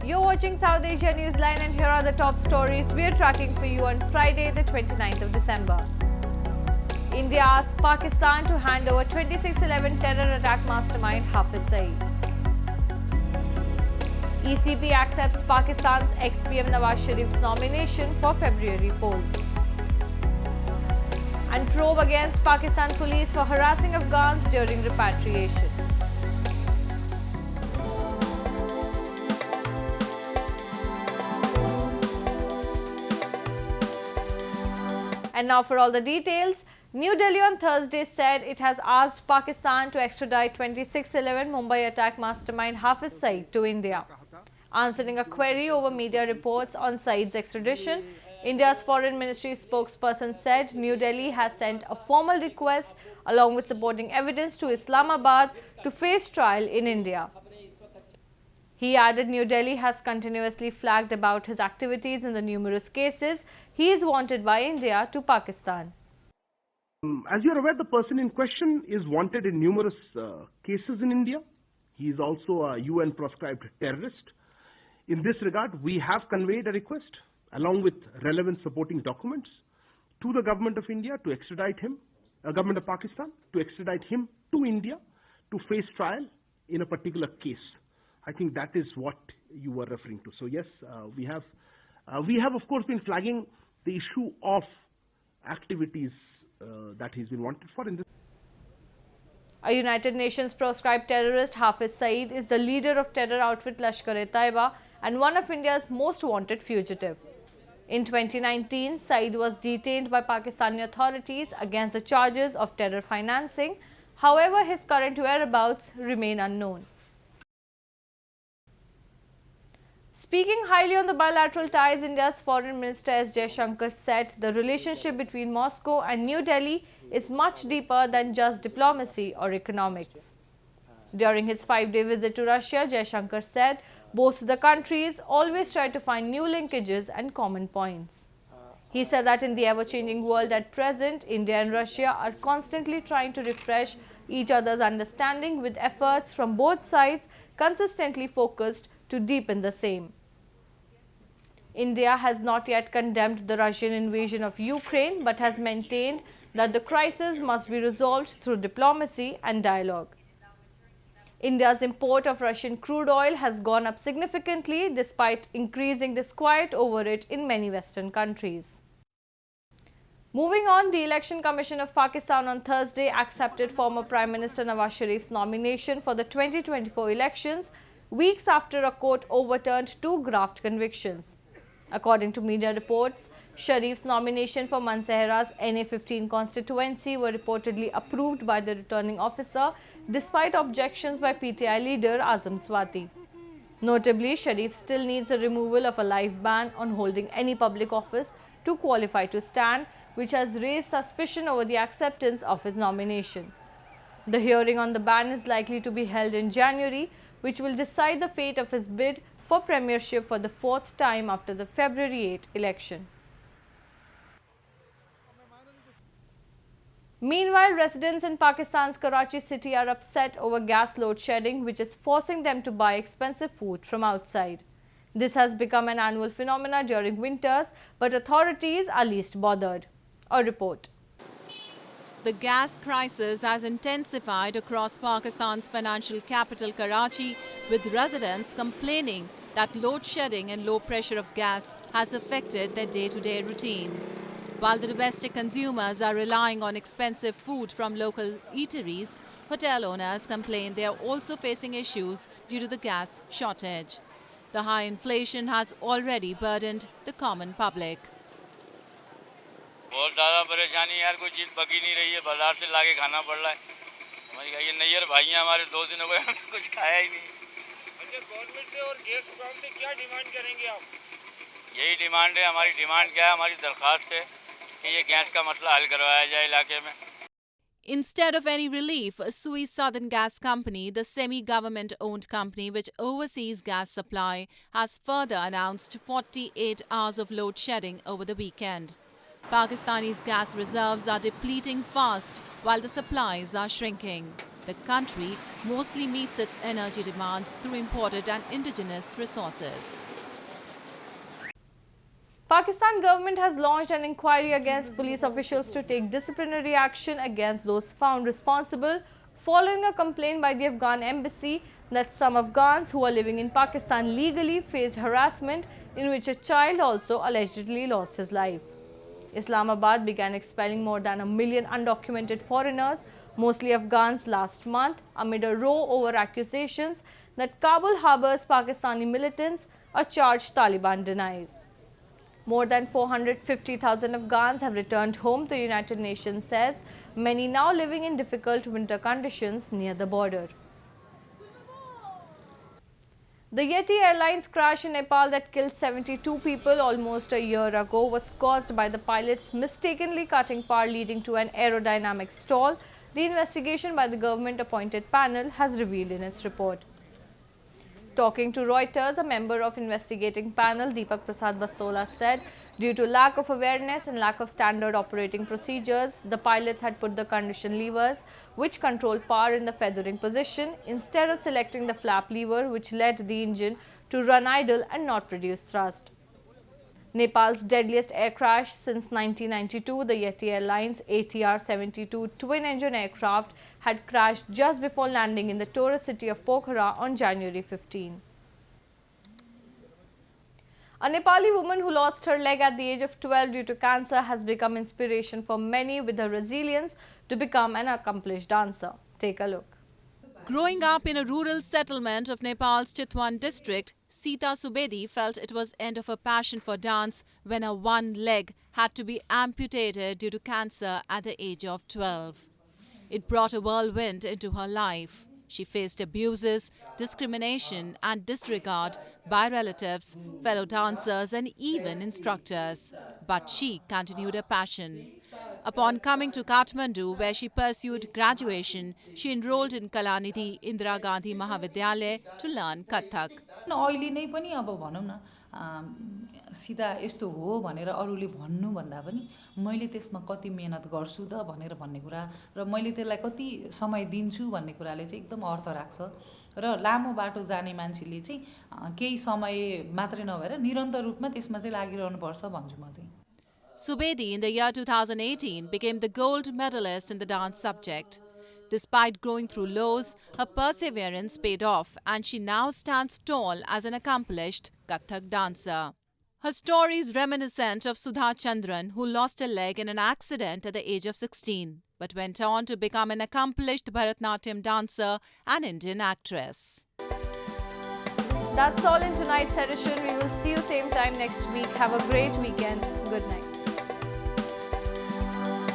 You're watching South Asia Newsline and here are the top stories we're tracking for you on Friday, the 29th of December. India asks Pakistan to hand over 26/11 terror attack mastermind Hafiz Saeed. ECB accepts Pakistan's ex-PM Nawaz Sharif's nomination for February poll. And probe against Pakistan police for harassing Afghans during repatriation. And now for all the details. New Delhi on Thursday said it has asked Pakistan to extradite 26/11 Mumbai Attack mastermind Hafiz Saeed to India. Answering a query over media reports on Saeed's extradition, India's Foreign Ministry spokesperson said New Delhi has sent a formal request along with supporting evidence to Islamabad to face trial in India. He added New Delhi has continuously flagged about his activities in the numerous cases he is wanted by India to Pakistan. As you are aware, the person in question is wanted in numerous cases in India. He is also a UN proscribed terrorist. In this regard, we have conveyed a request along with relevant supporting documents to the government of India to extradite him, government of Pakistan, to extradite him to India to face trial in a particular case. I think that is what you were referring to. So yes, we have of course been flagging the issue of activities that he's been wanted for in this. A United Nations proscribed terrorist, Hafiz Saeed, is the leader of terror outfit Lashkar-e-Taiba and one of India's most wanted fugitive. In 2019, Saeed was detained by Pakistani authorities against the charges of terror financing. However, his current whereabouts remain unknown. Speaking highly on the bilateral ties, India's Foreign Minister S. Jaishankar said the relationship between Moscow and New Delhi is much deeper than just diplomacy or economics. During his 5-day visit to Russia, Jaishankar said both the countries always try to find new linkages and common points. He said that in the ever-changing world at present, India and Russia are constantly trying to refresh each other's understanding with efforts from both sides consistently focused to deepen the same. India has not yet condemned the Russian invasion of Ukraine but has maintained that the crisis must be resolved through diplomacy and dialogue. India's import of Russian crude oil has gone up significantly despite increasing disquiet over it in many Western countries. Moving on, the Election Commission of Pakistan on Thursday accepted former Prime Minister Nawaz Sharif's nomination for the 2024 elections weeks after a court overturned 2 graft convictions. According to media reports, Sharif's nomination for Mansehra's NA15 constituency were reportedly approved by the returning officer despite objections by PTI leader Azam Swati. Notably, Sharif still needs the removal of a life ban on holding any public office to qualify to stand, which has raised suspicion over the acceptance of his nomination. The hearing on the ban is likely to be held in January, which will decide the fate of his bid for premiership for the 4th time after the February 8 election. Meanwhile, residents in Pakistan's Karachi city are upset over gas load shedding, which is forcing them to buy expensive food from outside. This has become an annual phenomenon during winters, but authorities are least bothered. A report. The gas crisis has intensified across Pakistan's financial capital Karachi, with residents complaining that load shedding and low pressure of gas has affected their day-to-day routine. While the domestic consumers are relying on expensive food from local eateries, hotel owners complain they are also facing issues due to the gas shortage. The high inflation has already burdened the common public. बहुत ज़्यादा परेशानी यार, कोई चीज़ पकी नहीं रही है, बाजार से लाके खाना पड़ रहा है। हमारी ये नैयर भाई हैं हमारे, 2 दिनों को कुछ खाया ही नहीं। अच्छा, गवर्नमेंट से और गैस हुकाम से क्या डिमांड करेंगे आप? यही डिमांड है, हमारी डिमांड क्या है, हमारी दरख्वास्त है कि ये गैस का मसला हल करवाया जाए इलाके में। Instead of any relief, Suez Southern Gas Company, the semi-government-owned company which oversees gas supply, has further announced 48 hours of load shedding over the weekend. Pakistani's gas reserves are depleting fast while the supplies are shrinking. The country mostly meets its energy demands through imported and indigenous resources. Pakistan government has launched an inquiry against police officials to take disciplinary action against those found responsible following a complaint by the Afghan Embassy that some Afghans who are living in Pakistan legally faced harassment in which a child also allegedly lost his life. Islamabad began expelling more than 1 million undocumented foreigners, mostly Afghans, last month amid a row over accusations that Kabul harbors Pakistani militants, a charge Taliban denies. More than 450,000 Afghans have returned home, the United Nations says, many now living in difficult winter conditions near the border. The Yeti Airlines crash in Nepal that killed 72 people almost a year ago was caused by the pilots mistakenly cutting power, leading to an aerodynamic stall, the investigation by the government-appointed panel has revealed in its report. Talking to Reuters, a member of investigating panel, Deepak Prasad Bastola, said due to lack of awareness and lack of standard operating procedures, the pilots had put the condition levers, which control power, in the feathering position, instead of selecting the flap lever, which led the engine to run idle and not produce thrust. Nepal's deadliest air crash since 1992, the Yeti Airlines ATR-72 twin-engine aircraft had crashed just before landing in the tourist city of Pokhara on January 15. A Nepali woman who lost her leg at the age of 12 due to cancer has become inspiration for many, with her resilience to become an accomplished dancer. Take a look. Growing up in a rural settlement of Nepal's Chitwan district, Sita Subedi felt it was end of her passion for dance when her one leg had to be amputated due to cancer at the age of 12. It brought a whirlwind into her life. She faced abuses, discrimination and disregard by relatives, fellow dancers and even instructors. But she continued her passion. Upon coming to Kathmandu, where she pursued graduation, she enrolled in Kalanidhi Indira Gandhi Mahavidyalaya to learn Kathak. अहिले नै पनि अब भनौं न सिधा यस्तो हो भनेर अरूले भन्नु भन्दा पनि मैले त्यसमा कति मेहनत गर्छु त भनेर भन्ने कुरा र मैले त्यसलाई कति समय दिन्छु भन्ने कुराले चाहिँ एकदम अर्थ राख्छ र लामो बाटो जाने मान्छेले चाहिँ केही समय मात्रै नभएर निरन्तर रूपमा त्यसमा चाहिँ लागिरहनु पर्छ भन्छु म चाहिँ. Subedi in the year 2018 became the gold medalist in the dance subject. Despite going through lows, her perseverance paid off and she now stands tall as an accomplished Kathak dancer. Her story is reminiscent of Sudha Chandran, who lost a leg in an accident at the age of 16, but went on to become an accomplished Bharatnatyam dancer and Indian actress. That's all in tonight's edition. We will see you same time next week. Have a great weekend. Good night.